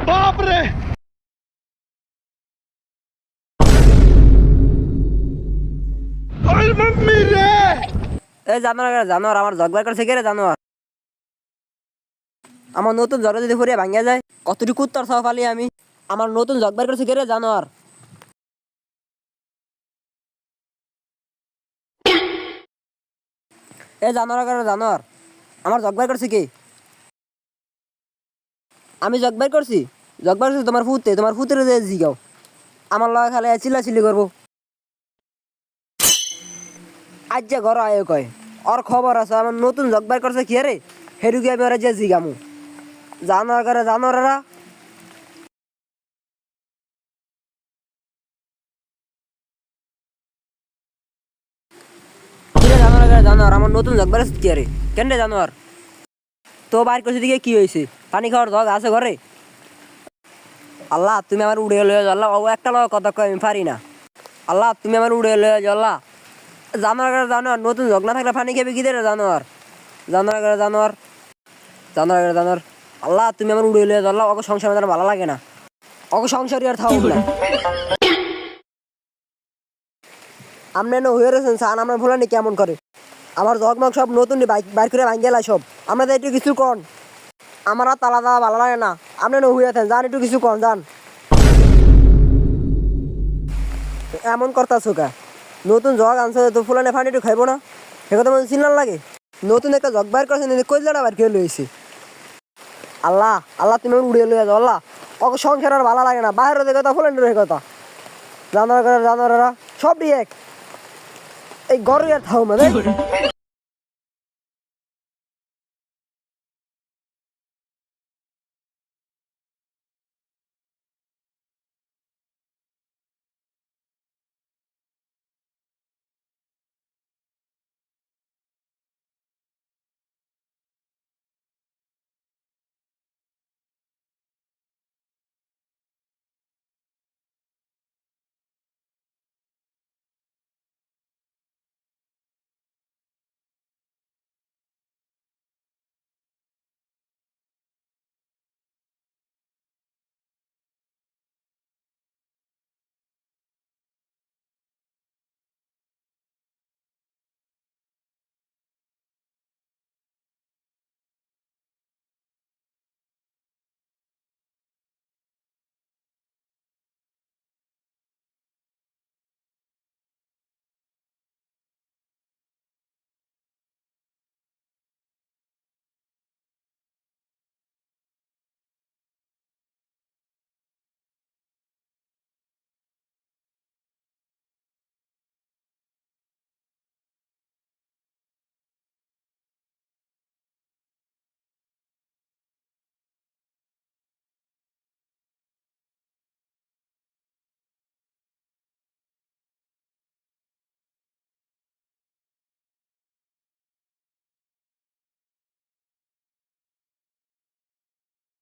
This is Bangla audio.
बाप रे ओए मम्मी रे এই জানোয়ার জানোয়ার আমার জগবার করছে কে রে জানোয়ার আমার নতুন জগ যদি ফুরিয়ে ভাঙিয়া যায় কতটুকু উত্তর সহ পালি আমি আমার নতুন জগবার করছে কে রে জানোয়ার এই জানোয়ার জানোয়ার আমার জগবার করছে কি আমি জগবার করছি জগবার করছি তোমার ফুতের জিগাও আমার লগে খালি চিল্লাচিল্লি করবো আজ যে ঘর আয় কয় ওর খবর আছে আমার নতুন জগবার করছে কি রে হেরুকে আমি ওরা যে জিগামু জানোয়ারেরা কিরে জানোয়ার আমার নতুন জগবার আছে কি রে কেন রে জানোয়ার তো বাইর করছে দিকে কি হয়েছে পানি খাওয়ার জগ আছে ঘরে আল্লাহ তুমি আমার উড়ে লয়ে যাও আল্লাহ ও একটা লগে কথা কই আমি পারি না আল্লাহ তুমি আমার উড়ে লয়ে যাও আল্লাহ জানোয়ার নতুন জগ না থাকলে পানি খাবি কি রে জানোয়ার জানোয়ার আল্লাহ তুমি আমার উড়ে লয়ে যাও আল্লাহ ওকে সংসার আমার ভালো লাগে না ওকে সংসারই আর থাকুক না আপনি না হয়ে রয়েছেন সান আমরা ভুলানি কেমন করে আমার জগমগ সব নতুন বাইর করে ভাঙ্গেলা সব আপনাদের একটু কিছু কন আমার আর তালা ভালো লাগে না আপনি না হয়ে আছেন যান একটু কিছু কন যান এমন করতেছো কা নতুন জগ আনছে তো ফুলানে ফানি একটু খাইবো না সে কথা মনে চিনলাম লাগে নতুন একটা জগ বাইর করছেন কইলাটা বাইর করে লইছি আল্লাহ তুমি উড়িয়ে লইয়া যাও আল্লাহ ওকে সংসার আর ভালো লাগে না বাইরের দেখে কথা ফুলানের কথা জানোয়ারেরা সব এক এই গরু আর থাও মানে